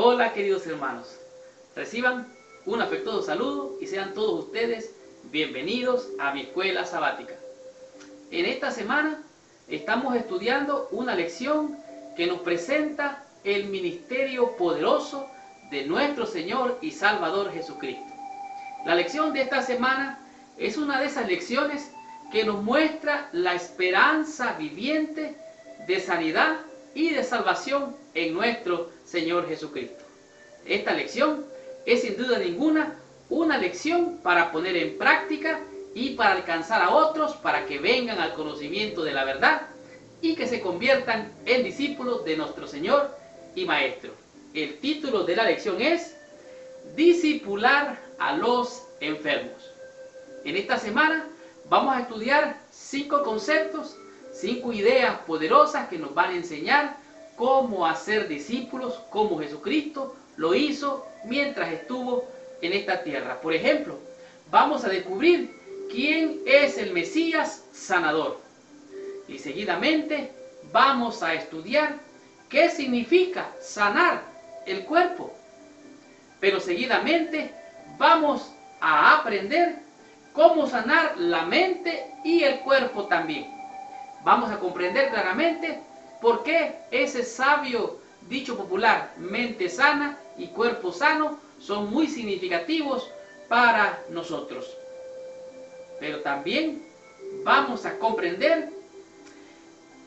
Hola queridos hermanos, reciban un afectuoso saludo y sean todos ustedes bienvenidos a mi escuela sabática. En esta semana estamos estudiando una lección que nos presenta el ministerio poderoso de nuestro Señor y Salvador Jesucristo. La lección de esta semana es una de esas lecciones que nos muestra la esperanza viviente de sanidad y de salvación en nuestro Señor Jesucristo. Esta lección es sin duda ninguna una lección para poner en práctica y para alcanzar a otros para que vengan al conocimiento de la verdad y que se conviertan en discípulos de nuestro Señor y Maestro. El título de la lección es Discipular a los enfermos. En esta semana vamos a estudiar 5 conceptos, 5 ideas poderosas que nos van a enseñar cómo hacer discípulos, como Jesucristo lo hizo mientras estuvo en esta tierra. Por ejemplo, vamos a descubrir quién es el Mesías sanador. Y seguidamente vamos a estudiar qué significa sanar el cuerpo. Pero seguidamente vamos a aprender cómo sanar la mente y el cuerpo también. Vamos a comprender claramente por qué ese sabio dicho popular, mente sana y cuerpo sano, son muy significativos para nosotros. Pero también vamos a comprender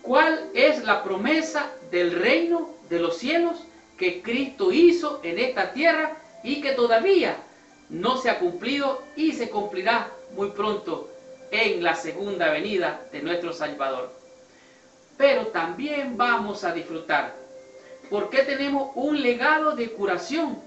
cuál es la promesa del reino de los cielos que Cristo hizo en esta tierra y que todavía no se ha cumplido y se cumplirá muy pronto en la segunda venida de nuestro Salvador. Pero también vamos a disfrutar porque tenemos un legado de curación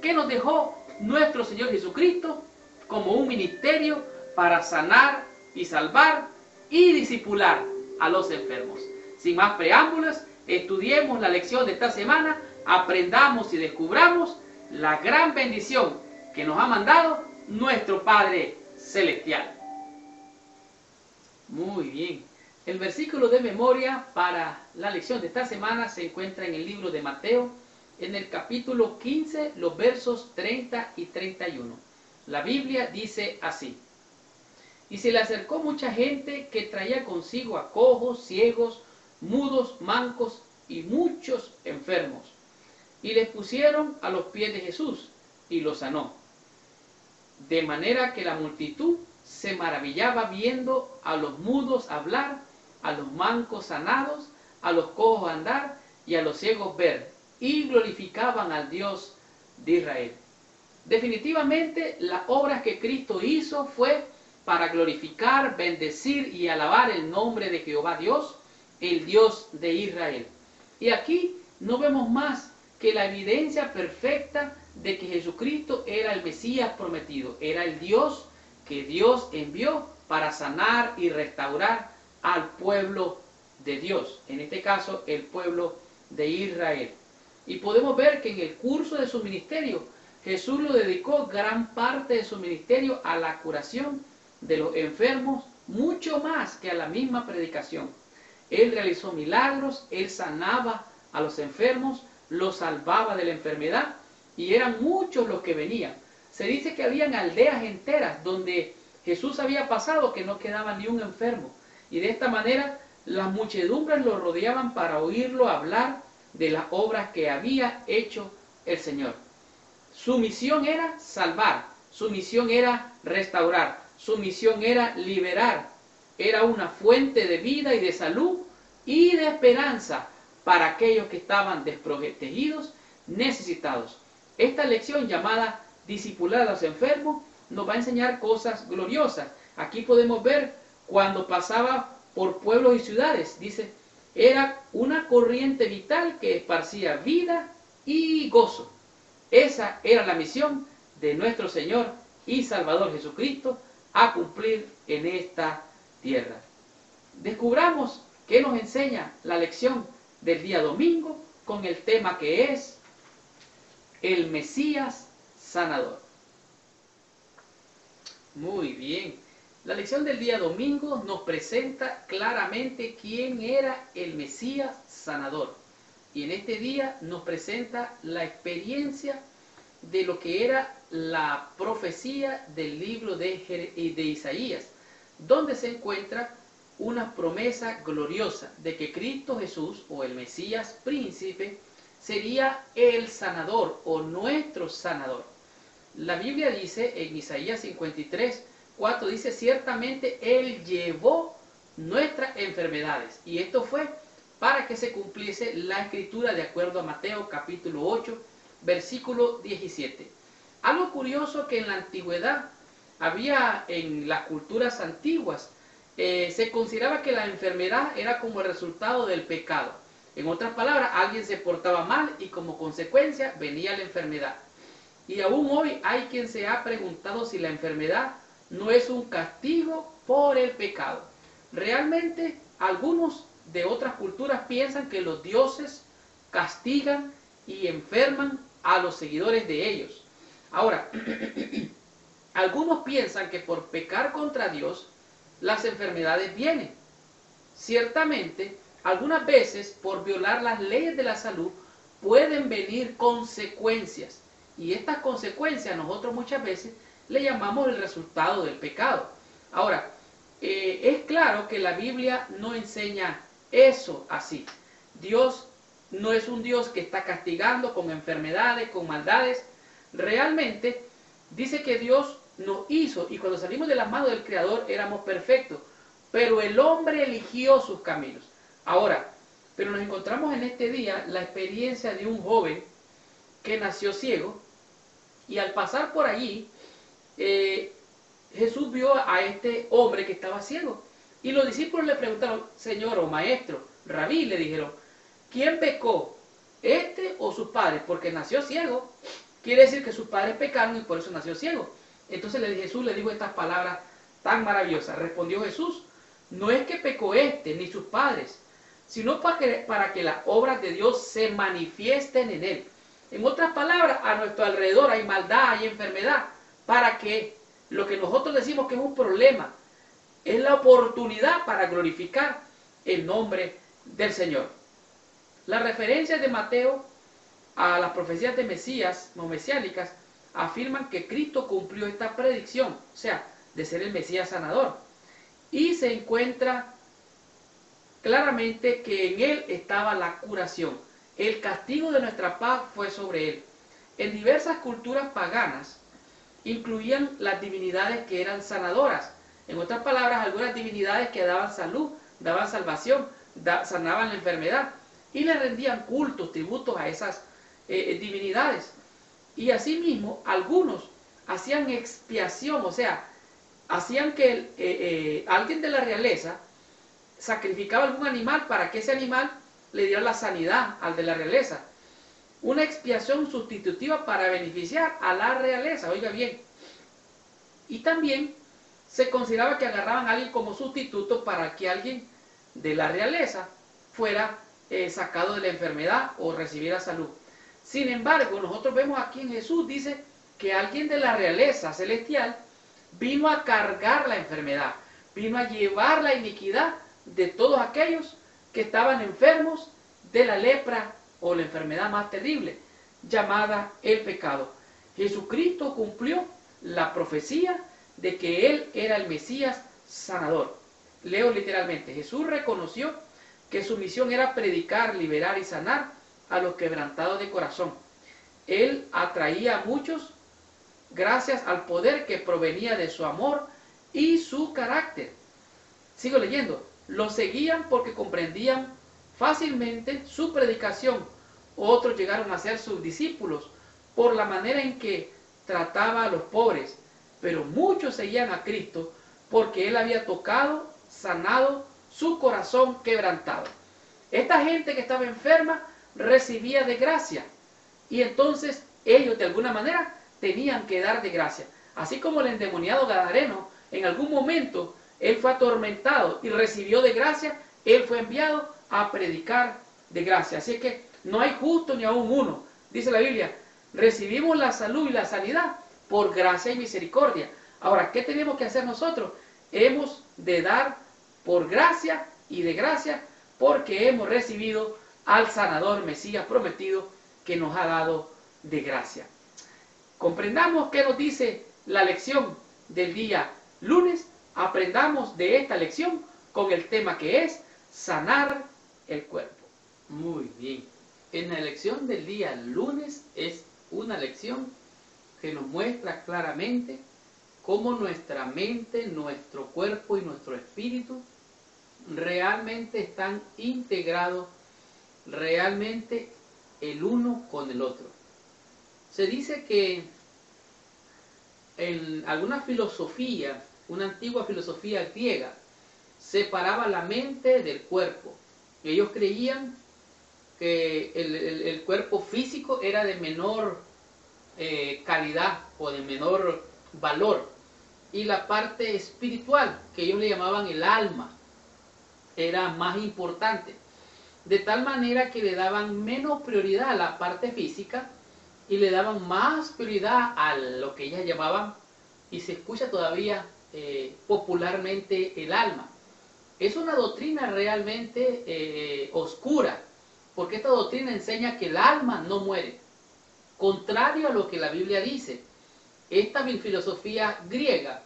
que nos dejó nuestro Señor Jesucristo como un ministerio para sanar y salvar y discipular a los enfermos. Sin más preámbulos, estudiemos la lección de esta semana, aprendamos y descubramos la gran bendición que nos ha mandado nuestro Padre Celestial. Muy bien. El versículo de memoria para la lección de esta semana se encuentra en el libro de Mateo, en el capítulo 15, los versos 30 y 31. La Biblia dice así: Y se le acercó mucha gente que traía consigo a cojos, ciegos, mudos, mancos y muchos enfermos. Y les pusieron a los pies de Jesús y los sanó. De manera que la multitud se maravillaba viendo a los mudos hablar, a los mancos sanados, a los cojos andar y a los ciegos ver, y glorificaban al Dios de Israel. Definitivamente las obras que Cristo hizo fue para glorificar, bendecir y alabar el nombre de Jehová Dios, el Dios de Israel. Y aquí no vemos más que la evidencia perfecta de que Jesucristo era el Mesías prometido, era el Dios que Dios envió para sanar y restaurar al pueblo de Dios, en este caso el pueblo de Israel. Y podemos ver que en el curso de su ministerio, Jesús lo dedicó gran parte de su ministerio a la curación de los enfermos, mucho más que a la misma predicación. Él realizó milagros, él sanaba a los enfermos, los salvaba de la enfermedad, y eran muchos los que venían. Se dice que habían aldeas enteras donde Jesús había pasado que no quedaba ni un enfermo. Y de esta manera las muchedumbres lo rodeaban para oírlo hablar de las obras que había hecho el Señor. Su misión era salvar, su misión era restaurar, su misión era liberar. Era una fuente de vida y de salud y de esperanza para aquellos que estaban desprotegidos, necesitados. Esta lección llamada Discipular a los enfermos nos va a enseñar cosas gloriosas. Aquí podemos ver cuando pasaba por pueblos y ciudades, dice, era una corriente vital que esparcía vida y gozo. Esa era la misión de nuestro Señor y Salvador Jesucristo a cumplir en esta tierra. Descubramos qué nos enseña la lección del día domingo con el tema que es el Mesías sanador. Muy bien. La lección del día domingo nos presenta claramente quién era el Mesías sanador. Y en este día nos presenta la experiencia de lo que era la profecía del libro de Isaías, donde se encuentra una promesa gloriosa de que Cristo Jesús, o el Mesías príncipe, sería el sanador o nuestro sanador. La Biblia dice en Isaías 53, 4, dice: ciertamente Él llevó nuestras enfermedades. Y esto fue para que se cumpliese la escritura de acuerdo a Mateo capítulo 8, versículo 17. Algo curioso que en la antigüedad había en las culturas antiguas, se consideraba que la enfermedad era como el resultado del pecado. En otras palabras, alguien se portaba mal y como consecuencia venía la enfermedad. Y aún hoy hay quien se ha preguntado si la enfermedad no es un castigo por el pecado. Realmente algunos de otras culturas piensan que los dioses castigan y enferman a los seguidores de ellos. Ahora, algunos piensan que por pecar contra Dios las enfermedades vienen. Ciertamente, algunas veces por violar las leyes de la salud pueden venir consecuencias. Y estas consecuencias nosotros muchas veces le llamamos el resultado del pecado. Ahora, es claro que la Biblia no enseña eso así. Dios no es un Dios que está castigando con enfermedades, con maldades. Realmente dice que Dios nos hizo, y cuando salimos de las manos del Creador éramos perfectos, pero el hombre eligió sus caminos. Ahora, pero nos encontramos en este día la experiencia de un joven que nació ciego, y al pasar por allí, Jesús vio a este hombre que estaba ciego, y los discípulos le preguntaron: Señor o maestro, rabí, le dijeron, ¿quién pecó, este o sus padres? Porque nació ciego. Quiere decir que sus padres pecaron y por eso nació ciego. Entonces Jesús le dijo estas palabras tan maravillosas. Respondió Jesús: no es que pecó este ni sus padres, sino para que las obras de Dios se manifiesten en él. En otras palabras, a nuestro alrededor hay maldad, hay enfermedad, para que lo que nosotros decimos que es un problema, es la oportunidad para glorificar el nombre del Señor. Las referencias de Mateo a las profecías de Mesías, no mesiánicas, afirman que Cristo cumplió esta predicción, o sea, de ser el Mesías sanador. Y se encuentra claramente que en él estaba la curación. El castigo de nuestra paz fue sobre él. En diversas culturas paganas incluían las divinidades que eran sanadoras. En otras palabras, algunas divinidades que daban salud, daban salvación, sanaban la enfermedad, y le rendían cultos, tributos a esas divinidades. Y asimismo, algunos hacían expiación, o sea, hacían que alguien de la realeza sacrificaba algún animal para que ese animal le diera la sanidad al de la realeza. Una expiación sustitutiva para beneficiar a la realeza, oiga bien. Y también se consideraba que agarraban a alguien como sustituto para que alguien de la realeza fuera sacado de la enfermedad o recibiera salud. Sin embargo, nosotros vemos aquí en Jesús, dice que alguien de la realeza celestial vino a cargar la enfermedad, vino a llevar la iniquidad de todos aquellos que estaban enfermos de la lepra o la enfermedad más terrible, llamada el pecado. Jesucristo cumplió la profecía de que Él era el Mesías sanador. Leo literalmente: Jesús reconoció que su misión era predicar, liberar y sanar a los quebrantados de corazón. Él atraía a muchos gracias al poder que provenía de su amor y su carácter. Sigo leyendo. Lo seguían porque comprendían fácilmente su predicación. Otros llegaron a ser sus discípulos por la manera en que trataba a los pobres, pero muchos seguían a Cristo porque Él había tocado, sanado su corazón quebrantado. Esta gente que estaba enferma recibía de gracia, y entonces ellos de alguna manera tenían que dar de gracia. Así como el endemoniado gadareno, en algún momento él fue atormentado y recibió de gracia, él fue enviado a predicar de gracia. Así que no hay justo ni aún uno. Dice la Biblia: recibimos la salud y la sanidad por gracia y misericordia. Ahora, ¿qué tenemos que hacer nosotros? Hemos de dar por gracia y de gracia, porque hemos recibido al sanador Mesías prometido que nos ha dado de gracia. Comprendamos qué nos dice la lección del día lunes. Aprendamos de esta lección con el tema que es sanar el cuerpo. Muy bien. En la lección del día lunes es una lección que nos muestra claramente cómo nuestra mente, nuestro cuerpo y nuestro espíritu realmente están integrados, realmente el uno con el otro. Se dice que en alguna filosofía, una antigua filosofía griega, separaba la mente del cuerpo. Ellos creían que el cuerpo físico era de menor calidad o de menor valor, y la parte espiritual, que ellos le llamaban el alma, era más importante, de tal manera que le daban menos prioridad a la parte física y le daban más prioridad a lo que ellas llamaban, y se escucha todavía popularmente, el alma. Es una doctrina realmente oscura, porque esta doctrina enseña que el alma no muere, contrario a lo que la Biblia dice. Esta filosofía griega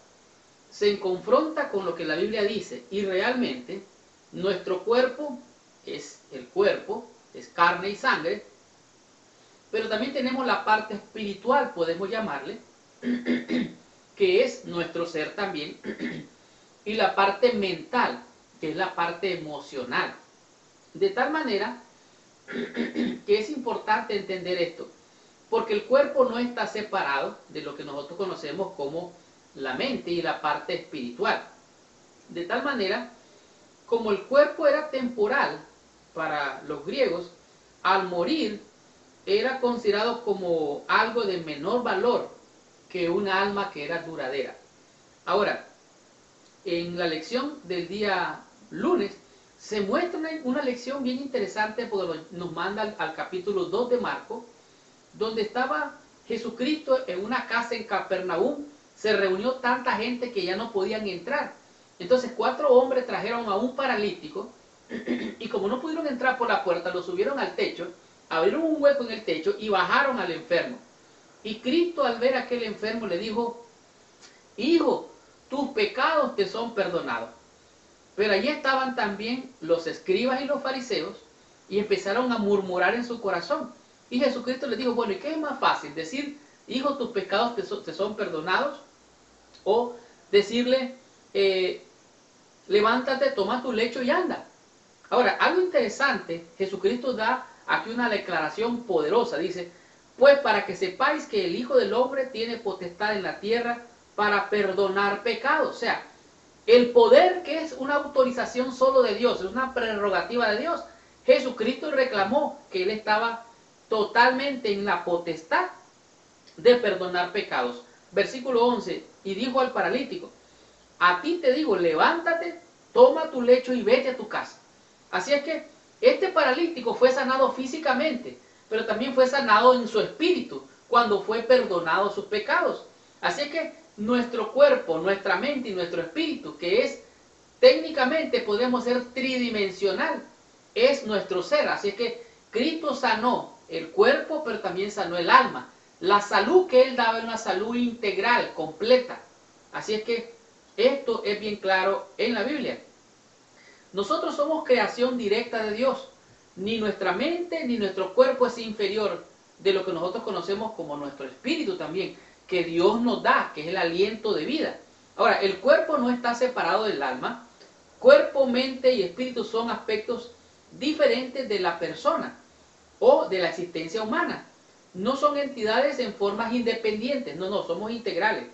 se confronta con lo que la Biblia dice, y realmente nuestro cuerpo es el cuerpo, es carne y sangre, pero también tenemos la parte espiritual, podemos llamarle, que es nuestro ser también, y la parte mental, que es la parte emocional. De tal manera que es importante entender esto, porque el cuerpo no está separado de lo que nosotros conocemos como la mente y la parte espiritual. De tal manera, como el cuerpo era temporal para los griegos, al morir era considerado como algo de menor valor que un alma que era duradera. Ahora, en la lección del día lunes se muestra una lección bien interesante, porque nos manda al capítulo 2 de Marcos, donde estaba Jesucristo en una casa en Capernaum. Se reunió tanta gente que ya no podían entrar. Entonces 4 hombres trajeron a un paralítico, y como no pudieron entrar por la puerta, lo subieron al techo, abrieron un hueco en el techo y bajaron al enfermo. Y Cristo, al ver a aquel enfermo, le dijo: hijo, tus pecados te son perdonados. Pero allí estaban también los escribas y los fariseos, y empezaron a murmurar en su corazón. Y Jesucristo les dijo: bueno, ¿y qué es más fácil? ¿Decir, hijo, tus pecados te son perdonados? O decirle, levántate, toma tu lecho y anda. Ahora, algo interesante, Jesucristo da aquí una declaración poderosa. Dice: pues para que sepáis que el Hijo del Hombre tiene potestad en la tierra para perdonar pecados. O sea, el poder, que es una autorización solo de Dios, es una prerrogativa de Dios. Jesucristo reclamó que Él estaba totalmente en la potestad de perdonar pecados. Versículo 11, y dijo al paralítico: a ti te digo, levántate, toma tu lecho y vete a tu casa. Así es que este paralítico fue sanado físicamente, pero también fue sanado en su espíritu cuando fue perdonado sus pecados. Así es que nuestro cuerpo, nuestra mente y nuestro espíritu, que es técnicamente, podemos ser tridimensional, es nuestro ser. Así es que Cristo sanó el cuerpo, pero también sanó el alma. La salud que Él daba es una salud integral, completa. Así es que esto es bien claro en la Biblia. Nosotros somos creación directa de Dios. Ni nuestra mente ni nuestro cuerpo es inferior de lo que nosotros conocemos como nuestro espíritu también, que Dios nos da, que es el aliento de vida. Ahora, el cuerpo no está separado del alma. Cuerpo, mente y espíritu son aspectos diferentes de la persona o de la existencia humana. No son entidades en formas independientes, no, somos integrales.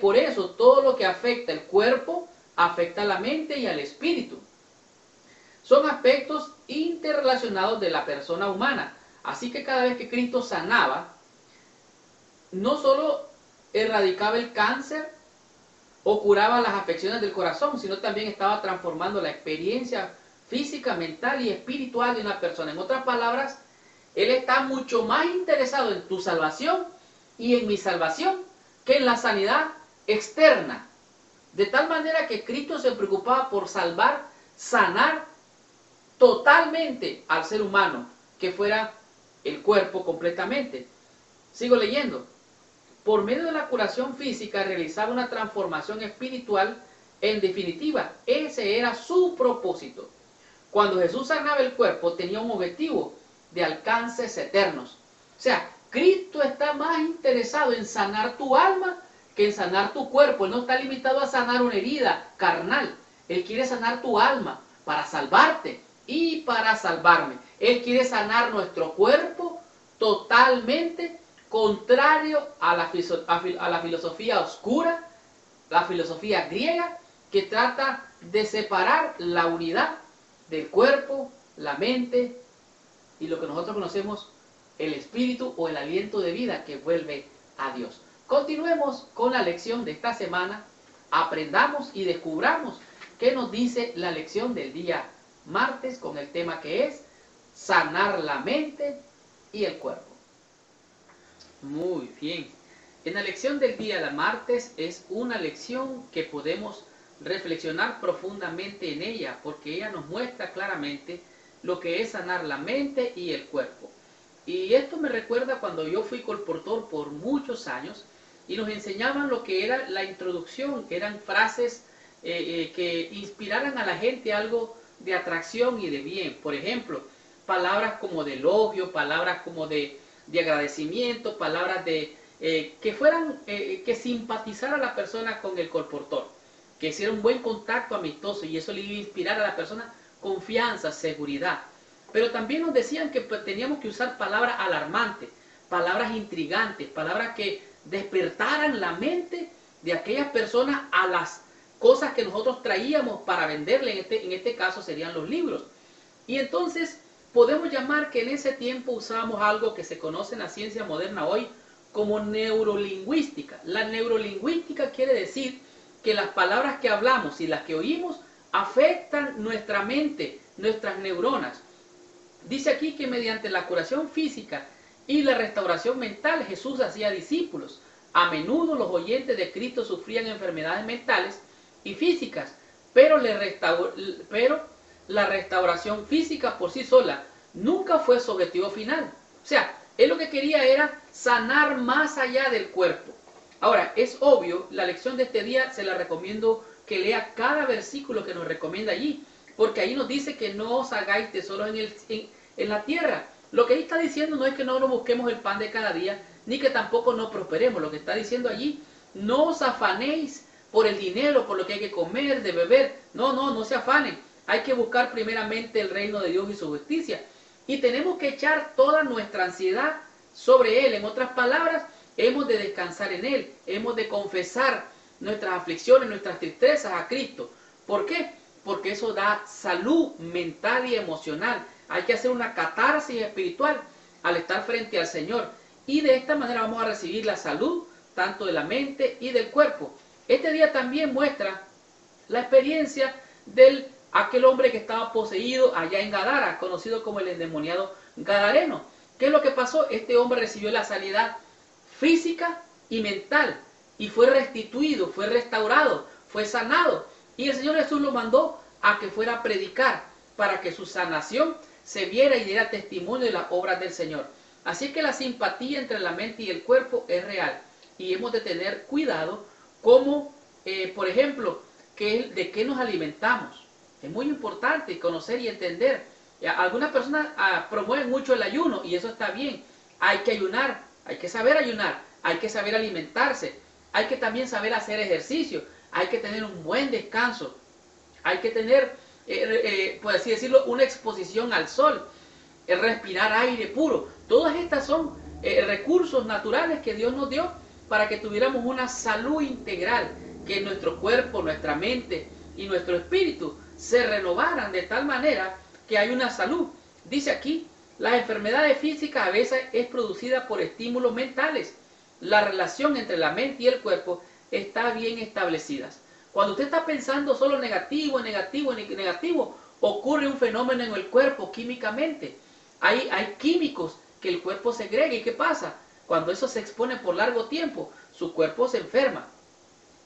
Por eso, todo lo que afecta el cuerpo afecta a la mente y al espíritu. Son aspectos interrelacionados de la persona humana. Así que cada vez que Cristo sanaba, no solo erradicaba el cáncer o curaba las afecciones del corazón, sino también estaba transformando la experiencia física, mental y espiritual de una persona. En otras palabras, Él está mucho más interesado en tu salvación y en mi salvación que en la sanidad externa. De tal manera que Cristo se preocupaba por salvar, sanar totalmente al ser humano, que fuera el cuerpo completamente. Sigo leyendo. Por medio de la curación física realizaba una transformación espiritual. En definitiva, ese era su propósito. Cuando Jesús sanaba el cuerpo, tenía un objetivo de alcances eternos. O sea, Cristo está más interesado en sanar tu alma que en sanar tu cuerpo. Él no está limitado a sanar una herida carnal. Él quiere sanar tu alma para salvarte y para salvarme. Él quiere sanar nuestro cuerpo totalmente contrario a la filosofía oscura, la filosofía griega, que trata de separar la unidad del cuerpo, la mente y lo que nosotros conocemos, el espíritu o el aliento de vida que vuelve a Dios. Continuemos con la lección de esta semana, aprendamos y descubramos qué nos dice la lección del día martes con el tema que es sanar la mente y el cuerpo. Muy bien. En la lección del día martes es una lección que podemos reflexionar profundamente en ella, porque ella nos muestra claramente lo que es sanar la mente y el cuerpo. Y esto me recuerda cuando yo fui colportor por muchos años y nos enseñaban lo que era la introducción, que eran frases que inspiraran a la gente algo de atracción y de bien. Por ejemplo, palabras como de elogio, palabras como de agradecimiento, palabras de que fueran, que simpatizara a la persona con el colportor, que hiciera un buen contacto amistoso, y eso le iba a inspirar a la persona confianza, seguridad. Pero también nos decían que teníamos que usar palabras alarmantes, palabras intrigantes, palabras que despertaran la mente de aquellas personas a las cosas que nosotros traíamos para venderle, en este caso serían los libros. Y entonces podemos llamar que en ese tiempo usábamos algo que se conoce en la ciencia moderna hoy como neurolingüística. La neurolingüística quiere decir que las palabras que hablamos y las que oímos afectan nuestra mente, nuestras neuronas. Dice aquí que mediante la curación física y la restauración mental Jesús hacía discípulos. A menudo los oyentes de Cristo sufrían enfermedades mentales y físicas, pero la restauración física por sí sola nunca fue su objetivo final. O sea, él lo que quería era sanar más allá del cuerpo. Ahora, es obvio, la lección de este día se la recomiendo que lea cada versículo que nos recomienda allí, porque ahí nos dice que no os hagáis tesoros en la tierra. Lo que ahí está diciendo no es que no nos busquemos el pan de cada día, ni que tampoco no prosperemos. Lo que está diciendo allí, no os afanéis por el dinero, por lo que hay que comer, de beber. No se afanen. Hay que buscar primeramente el reino de Dios y su justicia. Y tenemos que echar toda nuestra ansiedad sobre Él. En otras palabras, hemos de descansar en Él. Hemos de confesar nuestras aflicciones, nuestras tristezas a Cristo. ¿Por qué? Porque eso da salud mental y emocional. Hay que hacer una catarsis espiritual al estar frente al Señor. Y de esta manera vamos a recibir la salud tanto de la mente y del cuerpo. Este día también muestra la experiencia de aquel hombre que estaba poseído allá en Gadara, conocido como el endemoniado gadareno. ¿Qué es lo que pasó? Este hombre recibió la sanidad física y mental y fue restituido, fue restaurado, fue sanado. Y el Señor Jesús lo mandó a que fuera a predicar para que su sanación se viera y diera testimonio de las obras del Señor. Así que la simpatía entre la mente y el cuerpo es real y hemos de tener cuidado como, por ejemplo, de qué nos alimentamos. Es muy importante conocer y entender. Algunas personas promueven mucho el ayuno y eso está bien. Hay que ayunar, hay que saber ayunar, hay que saber alimentarse, hay que también saber hacer ejercicio, hay que tener un buen descanso, hay que tener, por así decirlo, una exposición al sol, respirar aire puro. Todas estas son recursos naturales que Dios nos dio para que tuviéramos una salud integral, que nuestro cuerpo, nuestra mente y nuestro espíritu se renovaran de tal manera que hay una salud. Dice aquí, las enfermedades físicas a veces es producida por estímulos mentales. La relación entre la mente y el cuerpo está bien establecida. Cuando usted está pensando solo negativo, ocurre un fenómeno en el cuerpo químicamente. Hay químicos que el cuerpo segrega. ¿Y qué pasa? Cuando eso se expone por largo tiempo, su cuerpo se enferma.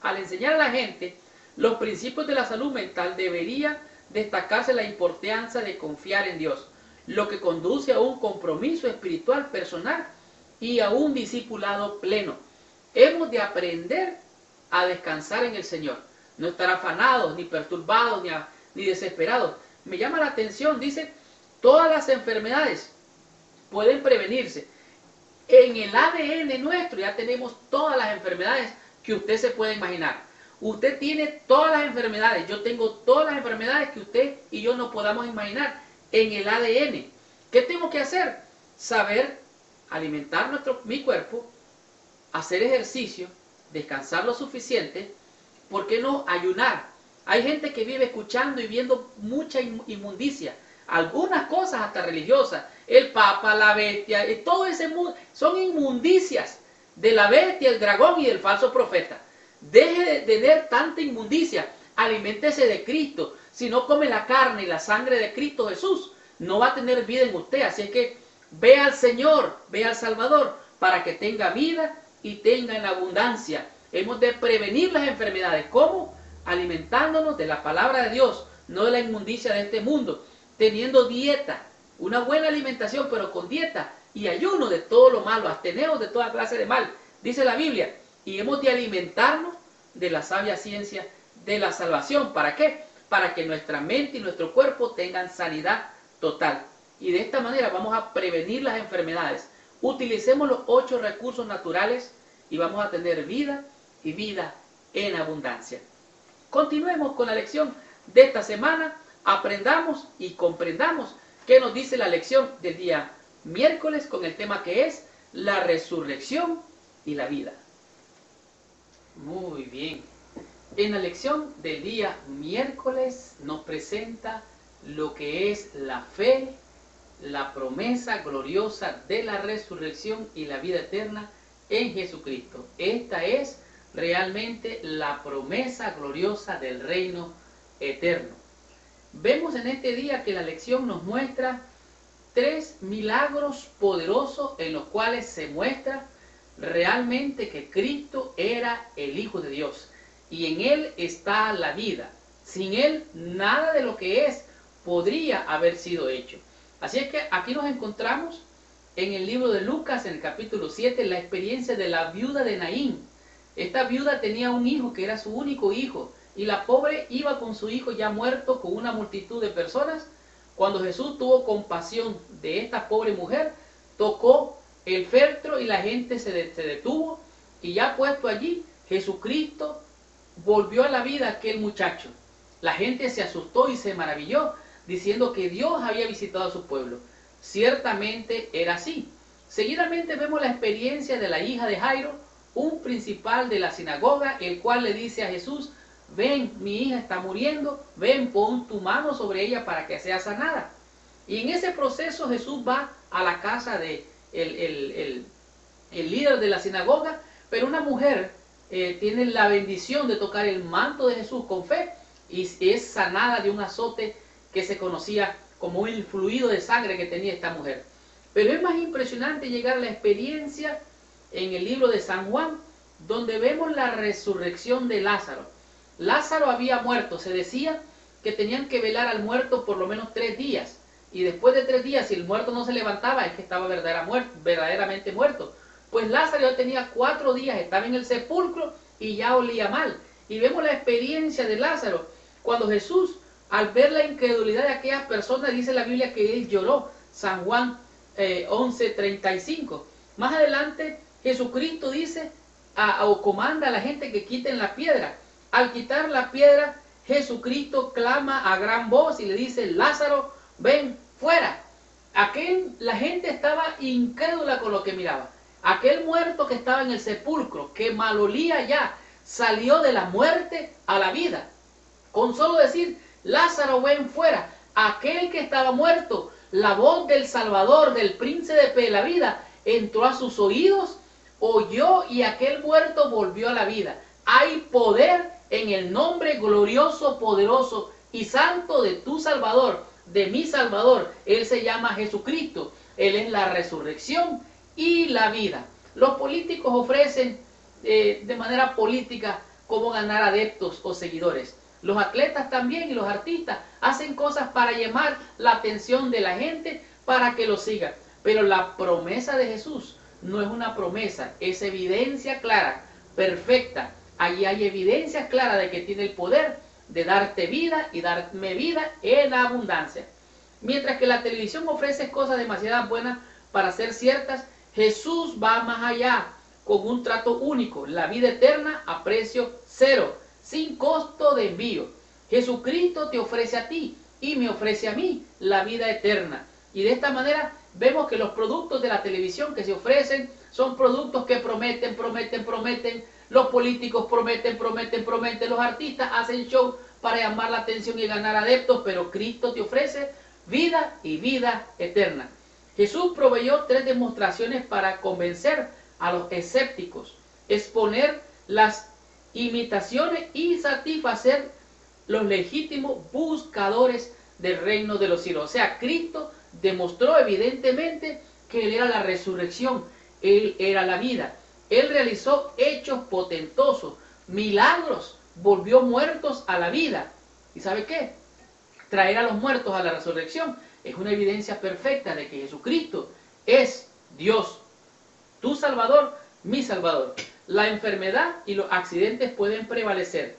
Al enseñar a la gente los principios de la salud mental, debería destacarse la importancia de confiar en Dios, lo que conduce a un compromiso espiritual personal y a un discipulado pleno. Hemos de aprender a descansar en el Señor, no estar afanados, ni perturbados, ni desesperados. Me llama la atención, dice, todas las enfermedades pueden prevenirse. En el ADN nuestro ya tenemos todas las enfermedades que usted se puede imaginar. Usted tiene todas las enfermedades, yo tengo todas las enfermedades que usted y yo no podamos imaginar en el ADN. ¿Qué tengo que hacer? Saber alimentar mi cuerpo, hacer ejercicio, descansar lo suficiente. ¿Por qué no ayunar? Hay gente que vive escuchando y viendo mucha inmundicia, algunas cosas hasta religiosas, el Papa, la bestia, todo ese mundo, son inmundicias de la bestia, el dragón y del falso profeta. Deje de tener tanta inmundicia, aliméntese de Cristo. Si no come la carne y la sangre de Cristo Jesús, no va a tener vida en usted. Así es que ve al Señor, ve al Salvador, para que tenga vida y tenga en abundancia. Hemos de prevenir las enfermedades. ¿Cómo? Alimentándonos de la palabra de Dios, no de la inmundicia de este mundo. Teniendo dieta, una buena alimentación, pero con dieta y ayuno de todo lo malo, absteneos de toda clase de mal, dice la Biblia. Y hemos de alimentarnos de la sabia ciencia de la salvación. ¿Para qué? Para que nuestra mente y nuestro cuerpo tengan sanidad total. Y de esta manera vamos a prevenir las enfermedades. Utilicemos los 8 recursos naturales y vamos a tener vida y vida en abundancia. Continuemos con la lección de esta semana. Aprendamos y comprendamos qué nos dice la lección del día miércoles con el tema que es la resurrección y la vida. Muy bien. En la lección del día miércoles nos presenta lo que es la fe, la promesa gloriosa de la resurrección y la vida eterna en Jesucristo. Esta es realmente la promesa gloriosa del reino eterno. Vemos en este día que la lección nos muestra 3 milagros poderosos en los cuales se muestra realmente que Cristo era el Hijo de Dios y en Él está la vida. Sin Él nada de lo que es podría haber sido hecho. Así es que aquí nos encontramos en el libro de Lucas, en el capítulo 7, la experiencia de la viuda de Naín. Esta viuda tenía un hijo que era su único hijo y la pobre iba con su hijo ya muerto con una multitud de personas. Cuando Jesús tuvo compasión de esta pobre mujer, tocó el féretro y la gente se detuvo, y ya puesto allí, Jesucristo volvió a la vida a aquel muchacho. La gente se asustó y se maravilló, diciendo que Dios había visitado a su pueblo. Ciertamente era así. Seguidamente vemos la experiencia de la hija de Jairo, un principal de la sinagoga, el cual le dice a Jesús: ven, mi hija está muriendo, ven, pon tu mano sobre ella para que sea sanada. Y en ese proceso Jesús va a la casa de el líder de la sinagoga, pero una mujer tiene la bendición de tocar el manto de Jesús con fe y es sanada de un azote que se conocía como el fluido de sangre que tenía esta mujer. Pero es más impresionante llegar a la experiencia en el libro de San Juan, donde vemos la resurrección de Lázaro. Lázaro había muerto, se decía que tenían que velar al muerto por lo menos 3 días, y después de 3 días, si el muerto no se levantaba, es que estaba verdaderamente muerto. Pues Lázaro ya tenía 4 días, estaba en el sepulcro y ya olía mal. Y vemos la experiencia de Lázaro, cuando Jesús, al ver la incredulidad de aquellas personas, dice la Biblia que él lloró. San Juan 11:35. Más adelante, Jesucristo dice o comanda a la gente que quiten la piedra. Al quitar la piedra, Jesucristo clama a gran voz y le dice: Lázaro, ven fuera. La gente estaba incrédula con lo que miraba. Aquel muerto que estaba en el sepulcro, que malolía ya, salió de la muerte a la vida. Con solo decir: Lázaro, ven fuera. Aquel que estaba muerto, la voz del Salvador, del príncipe de la vida, entró a sus oídos, oyó y aquel muerto volvió a la vida. Hay poder en el nombre glorioso, poderoso y santo de tu Salvador, de mi Salvador. Él se llama Jesucristo. Él es la resurrección y la vida. Los políticos ofrecen de manera política cómo ganar adeptos o seguidores. Los atletas también y los artistas hacen cosas para llamar la atención de la gente para que lo siga. Pero la promesa de Jesús no es una promesa, es evidencia clara, perfecta. Allí hay evidencia clara de que tiene el poder de darte vida y darme vida en abundancia. Mientras que la televisión ofrece cosas demasiado buenas para ser ciertas, Jesús va más allá con un trato único, la vida eterna a precio cero, sin costo de envío. Jesucristo te ofrece a ti y me ofrece a mí la vida eterna. Y de esta manera vemos que los productos de la televisión que se ofrecen son productos que prometen, prometen, prometen. Los políticos prometen, prometen, prometen. Los artistas hacen show para llamar la atención y ganar adeptos, pero Cristo te ofrece vida y vida eterna. Jesús proveyó 3 demostraciones para convencer a los escépticos, exponer las imitaciones y satisfacer los legítimos buscadores del reino de los cielos. O sea, Cristo demostró evidentemente que Él era la resurrección, Él era la vida. Él realizó hechos potentosos, milagros, volvió muertos a la vida. ¿Y sabe qué? Traer a los muertos a la resurrección es una evidencia perfecta de que Jesucristo es Dios, tu Salvador, mi Salvador. La enfermedad y los accidentes pueden prevalecer,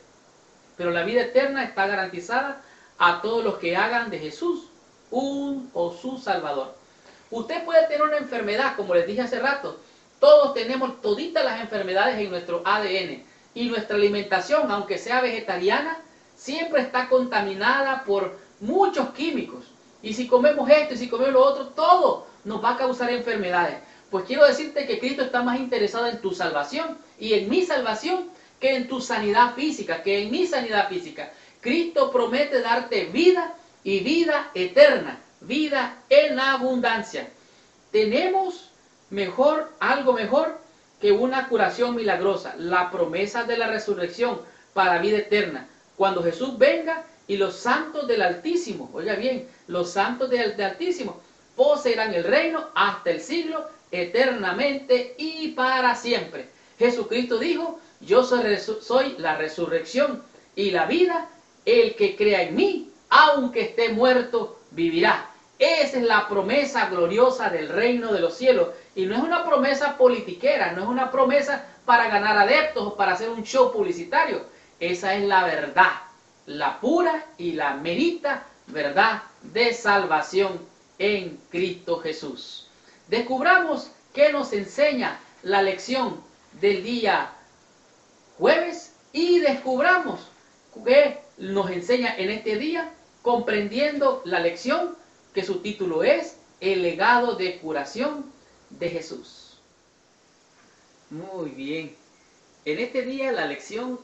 pero la vida eterna está garantizada a todos los que hagan de Jesús un o su Salvador. Usted puede tener una enfermedad, como les dije hace rato. Todos tenemos toditas las enfermedades en nuestro ADN. Y nuestra alimentación, aunque sea vegetariana, siempre está contaminada por muchos químicos. Y si comemos esto y si comemos lo otro, todo nos va a causar enfermedades. Pues quiero decirte que Cristo está más interesado en tu salvación y en mi salvación que en tu sanidad física, que en mi sanidad física. Cristo promete darte vida y vida eterna, vida en abundancia. Tenemos algo mejor que una curación milagrosa, la promesa de la resurrección para vida eterna. Cuando Jesús venga y los santos del Altísimo, oiga bien, los santos del Altísimo poseerán el reino hasta el siglo, eternamente y para siempre. Jesucristo dijo: yo soy la resurrección y la vida. El que crea en mí, aunque esté muerto, vivirá. Esa es la promesa gloriosa del reino de los cielos. Y no es una promesa politiquera, no es una promesa para ganar adeptos o para hacer un show publicitario. Esa es la verdad, la pura y la merita verdad de salvación en Cristo Jesús. Descubramos qué nos enseña la lección del día jueves y descubramos qué nos enseña en este día, comprendiendo la lección que su título es El legado de curación de Jesús. Muy bien. En este día, la lección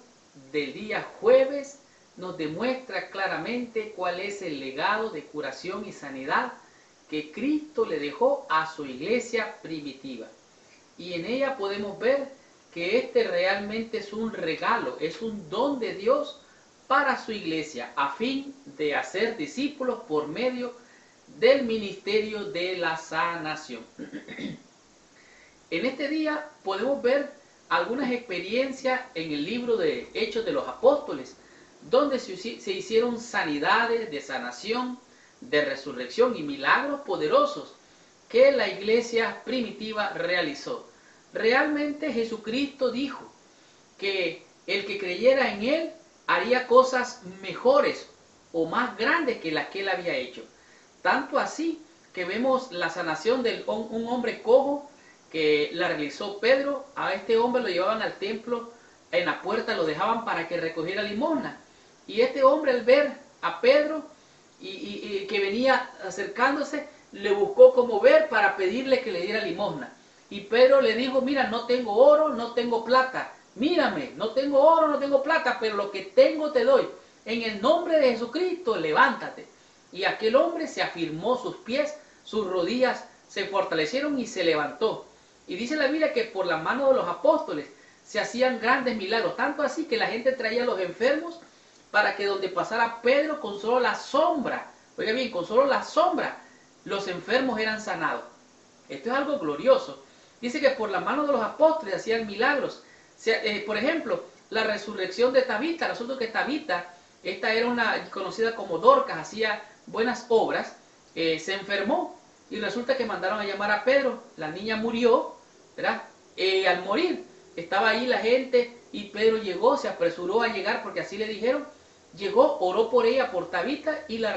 del día jueves nos demuestra claramente cuál es el legado de curación y sanidad que Cristo le dejó a su iglesia primitiva. Y en ella podemos ver que este realmente es un regalo, es un don de Dios para su iglesia, a fin de hacer discípulos por medio del ministerio de la sanación. En este día podemos ver algunas experiencias en el libro de Hechos de los Apóstoles, donde se hicieron sanidades de sanación, de resurrección y milagros poderosos que la iglesia primitiva realizó. Realmente Jesucristo dijo que el que creyera en Él haría cosas mejores o más grandes que las que Él había hecho. Tanto así que vemos la sanación de un hombre cojo que la realizó Pedro. A este hombre lo llevaban al templo, en la puerta lo dejaban para que recogiera limosna. Y este hombre, al ver a Pedro y que venía acercándose, le buscó como ver para pedirle que le diera limosna. Y Pedro le dijo: mira, no tengo oro, no tengo plata. Mírame, no tengo oro, no tengo plata, pero lo que tengo te doy. En el nombre de Jesucristo, levántate. Y aquel hombre se afirmó sus pies, sus rodillas se fortalecieron y se levantó. Y dice la Biblia que por la mano de los apóstoles se hacían grandes milagros. Tanto así que la gente traía a los enfermos para que donde pasara Pedro, con solo la sombra, oiga bien, con solo la sombra, los enfermos eran sanados. Esto es algo glorioso. Dice que por la mano de los apóstoles hacían milagros. Por ejemplo, la resurrección de Tabita. Resulta que Tabita esta era una conocida como Dorcas, hacía buenas obras, se enfermó y resulta que mandaron a llamar a Pedro. La niña murió, ¿verdad? Al morir estaba ahí la gente y Pedro llegó, se apresuró a llegar porque así le dijeron. Llegó, oró por ella, por Tabita, y la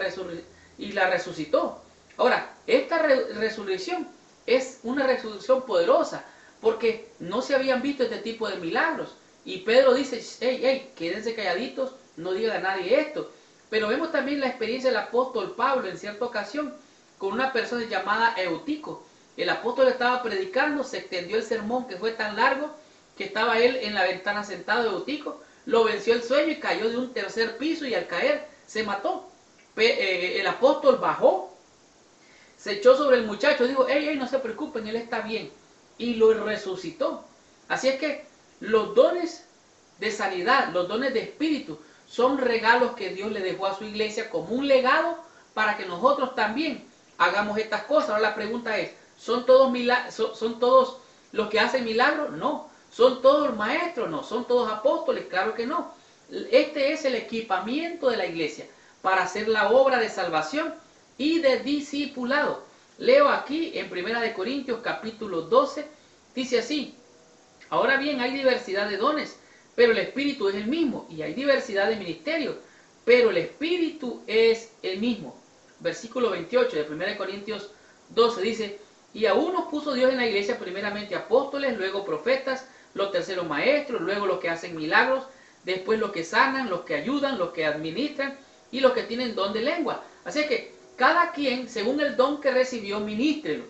resucitó. Ahora, esta resurrección es una resurrección poderosa, porque no se habían visto este tipo de milagros. Y Pedro dice, hey, quédense calladitos, no digan a nadie esto. Pero vemos también la experiencia del apóstol Pablo en cierta ocasión, con una persona llamada Eutico. El apóstol estaba predicando, se extendió el sermón que fue tan largo, que estaba él en la ventana sentado, Eutico, lo venció el sueño y cayó de un tercer piso y al caer se mató. El apóstol bajó, se echó sobre el muchacho, dijo, hey, no se preocupen, él está bien, y lo resucitó. Así es que los dones de sanidad, los dones de espíritu, son regalos que Dios le dejó a su iglesia como un legado para que nosotros también hagamos estas cosas. Ahora la pregunta es, ¿son todos los que hacen milagros? No. ¿Son todos maestros? No. ¿Son todos apóstoles? Claro que no. Este es el equipamiento de la iglesia para hacer la obra de salvación y de discipulado. Leo aquí en 1 Corintios capítulo 12, dice así, ahora bien hay diversidad de dones, pero el Espíritu es el mismo, y hay diversidad de ministerios, pero el Espíritu es el mismo. Versículo 28 de 1 Corintios 12 dice, y a unos puso Dios en la iglesia primeramente apóstoles, luego profetas, los terceros maestros, luego los que hacen milagros, después los que sanan, los que ayudan, los que administran y los que tienen don de lengua. Así que cada quien, según el don que recibió, ministrelo.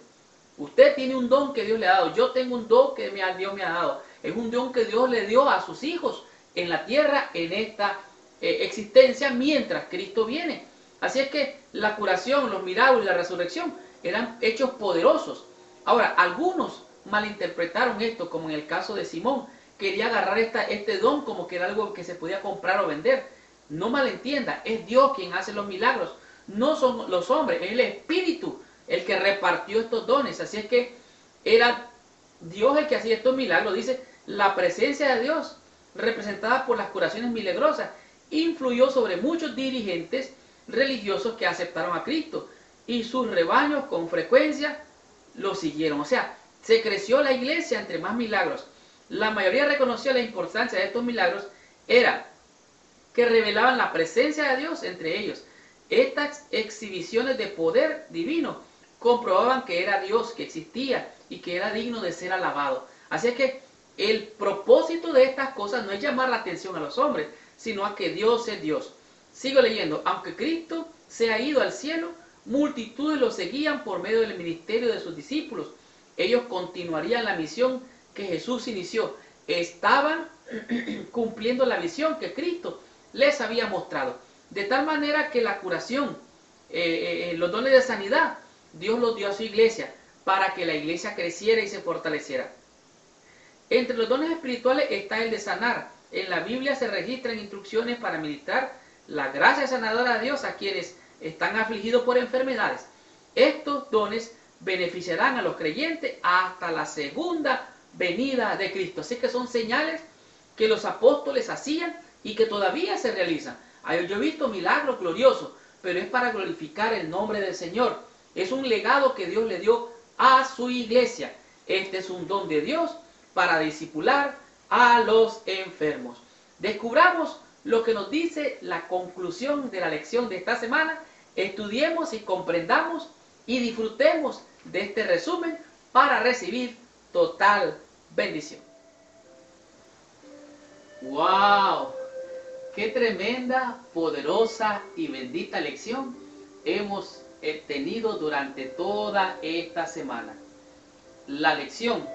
Usted tiene un don que Dios le ha dado. Yo tengo un don que Dios me ha dado. Es un don que Dios le dio a sus hijos en la tierra, en esta existencia, mientras Cristo viene. Así es que la curación, los milagros y la resurrección eran hechos poderosos. Ahora, algunos malinterpretaron esto, como en el caso de Simón. Quería agarrar este don como que era algo que se podía comprar o vender. No malentienda, es Dios quien hace los milagros. No son los hombres, es el Espíritu el que repartió estos dones. Así es que era Dios el que hacía estos milagros. Dice, la presencia de Dios, representada por las curaciones milagrosas, influyó sobre muchos dirigentes religiosos que aceptaron a Cristo, y sus rebaños con frecuencia lo siguieron. O sea, se creció la iglesia entre más milagros. La mayoría reconoció la importancia de estos milagros, era que revelaban la presencia de Dios entre ellos. Estas exhibiciones de poder divino comprobaban que era Dios, que existía y que era digno de ser alabado. Así es que el propósito de estas cosas no es llamar la atención a los hombres, sino a que Dios es Dios. Sigo leyendo, aunque Cristo se ha ido al cielo, multitudes lo seguían por medio del ministerio de sus discípulos. Ellos continuarían la misión que Jesús inició. Estaban cumpliendo la visión que Cristo les había mostrado. De tal manera que la curación, los dones de sanidad, Dios los dio a su iglesia para que la iglesia creciera y se fortaleciera. Entre los dones espirituales está el de sanar. En la Biblia se registran instrucciones para ministrar la gracia sanadora de Dios a quienes están afligidos por enfermedades. Estos dones beneficiarán a los creyentes hasta la segunda venida de Cristo. Así que son señales que los apóstoles hacían y que todavía se realizan. Yo he visto milagros gloriosos, pero es para glorificar el nombre del Señor. Es un legado que Dios le dio a su iglesia. Este es un don de Dios para discipular a los enfermos. Descubramos lo que nos dice la conclusión de la lección de esta semana. Estudiemos y comprendamos y disfrutemos de este resumen para recibir total bendición. ¡Wow! ¡Qué tremenda, poderosa y bendita lección hemos tenido durante toda esta semana! La lección,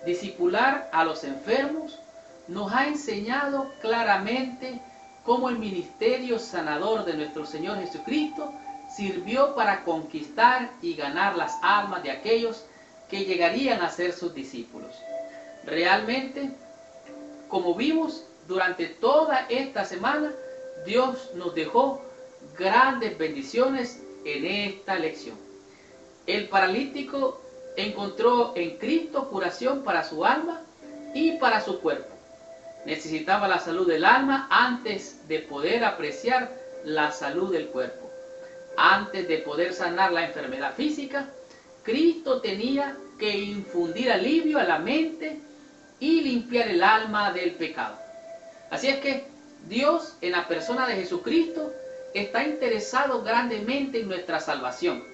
discipular a los enfermos, nos ha enseñado claramente cómo el ministerio sanador de nuestro Señor Jesucristo sirvió para conquistar y ganar las almas de aquellos que llegarían a ser sus discípulos. Realmente, como vimos durante toda esta semana, Dios nos dejó grandes bendiciones en esta lección. El paralítico encontró en Cristo curación para su alma y para su cuerpo. necesitaba la salud del alma antes de poder apreciar la salud del cuerpo. Antes de poder sanar la enfermedad física, Cristo tenía que infundir alivio a la mente y limpiar el alma del pecado. Así es que Dios, en la persona de Jesucristo, está interesado grandemente en nuestra salvación.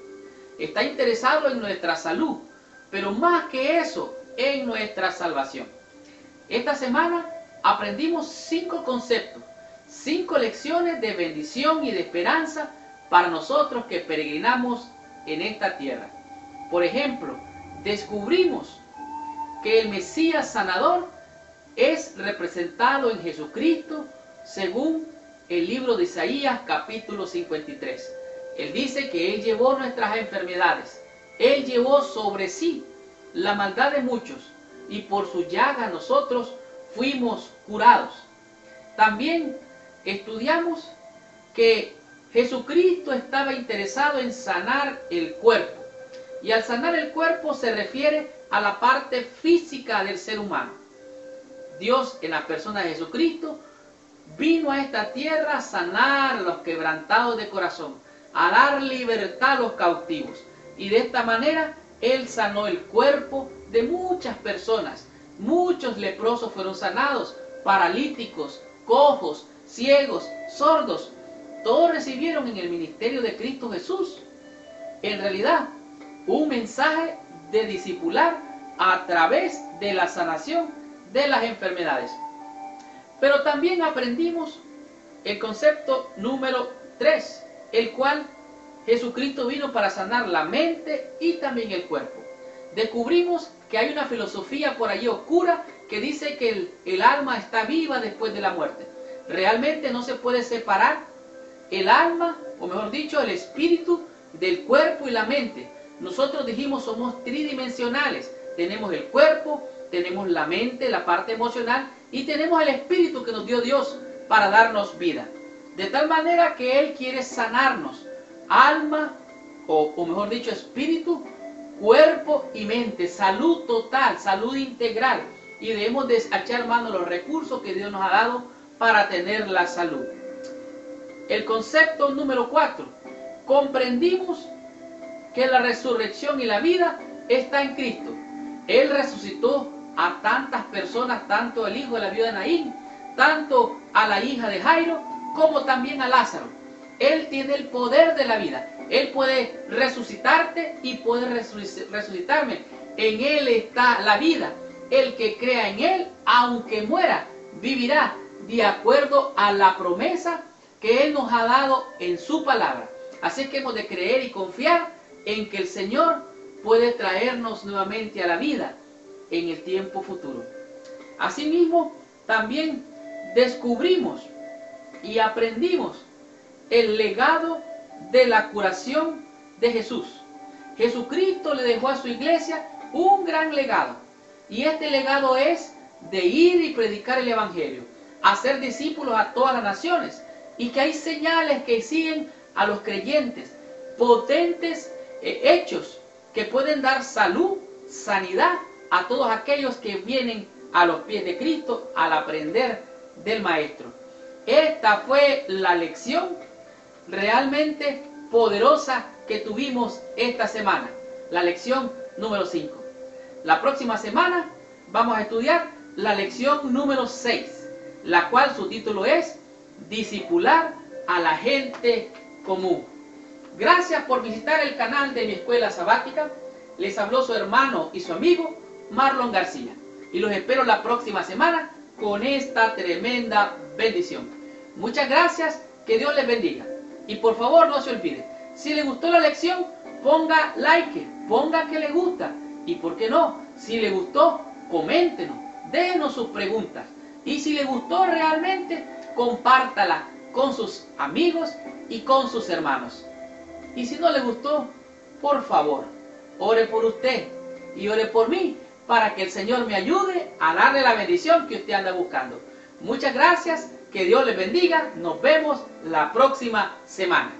Está interesado en nuestra salud, pero más que eso, en nuestra salvación. Esta semana aprendimos 5 conceptos, 5 lecciones de bendición y de esperanza para nosotros que peregrinamos en esta tierra. Por ejemplo, descubrimos que el Mesías sanador es representado en Jesucristo según el libro de Isaías capítulo 53. Él dice que Él llevó nuestras enfermedades, Él llevó sobre sí la maldad de muchos y por su llaga nosotros fuimos curados. También estudiamos que Jesucristo estaba interesado en sanar el cuerpo. Y al sanar el cuerpo se refiere a la parte física del ser humano. Dios, en la persona de Jesucristo, vino a esta tierra a sanar a los quebrantados de corazón, a dar libertad a los cautivos. Y de esta manera, Él sanó el cuerpo de muchas personas. Muchos leprosos fueron sanados, paralíticos, cojos, ciegos, sordos. Todos recibieron en el ministerio de Cristo Jesús, en realidad, un mensaje de discipular a través de la sanación de las enfermedades. Pero también aprendimos el concepto número 3, el cual Jesucristo vino para sanar la mente y también el cuerpo. Descubrimos que hay una filosofía por allí oscura que dice que el alma está viva después de la muerte. Realmente no se puede separar el alma, o mejor dicho, el espíritu del cuerpo y la mente. Nosotros dijimos somos tridimensionales. Tenemos el cuerpo, tenemos la mente, la parte emocional, y tenemos el espíritu que nos dio Dios para darnos vida. De tal manera que Él quiere sanarnos, alma, o mejor dicho, espíritu, cuerpo y mente, salud total, salud integral. Y debemos de echar mano a los recursos que Dios nos ha dado para tener la salud. El concepto número 4. Comprendimos que la resurrección y la vida está en Cristo. Él resucitó a tantas personas, tanto al hijo de la viuda de Naín, tanto a la hija de Jairo, como también a Lázaro. Él tiene el poder de la vida. Él puede resucitarte y puede resucitarme. En Él está la vida. El que crea en Él, aunque muera, vivirá de acuerdo a la promesa que Él nos ha dado en su palabra. Así es que hemos de creer y confiar en que el Señor puede traernos nuevamente a la vida en el tiempo futuro. Asimismo, también descubrimos y aprendimos el legado de la curación de Jesús. Jesucristo le dejó a su iglesia un gran legado. Y este legado es de ir y predicar el Evangelio, hacer discípulos a todas las naciones, y que hay señales que siguen a los creyentes, potentes hechos que pueden dar salud, sanidad a todos aquellos que vienen a los pies de Cristo al aprender del Maestro. Esta fue la lección realmente poderosa que tuvimos esta semana, la lección número 5. La próxima semana vamos a estudiar la lección número 6, la cual su título es Discipular a la gente común. Gracias por visitar el canal de mi escuela sabática. Les habló su hermano y su amigo Marlon García. Y los espero la próxima semana con esta tremenda bendición. Muchas gracias, que Dios les bendiga. Y por favor no se olvide, si le gustó la lección, ponga like, ponga que le gusta. Y por qué no, si le gustó, coméntenos, déjenos sus preguntas. Y si le gustó realmente, compártala con sus amigos y con sus hermanos. Y si no le gustó, por favor, ore por usted y ore por mí para que el Señor me ayude a darle la bendición que usted anda buscando. Muchas gracias, que Dios les bendiga. Nos vemos la próxima semana.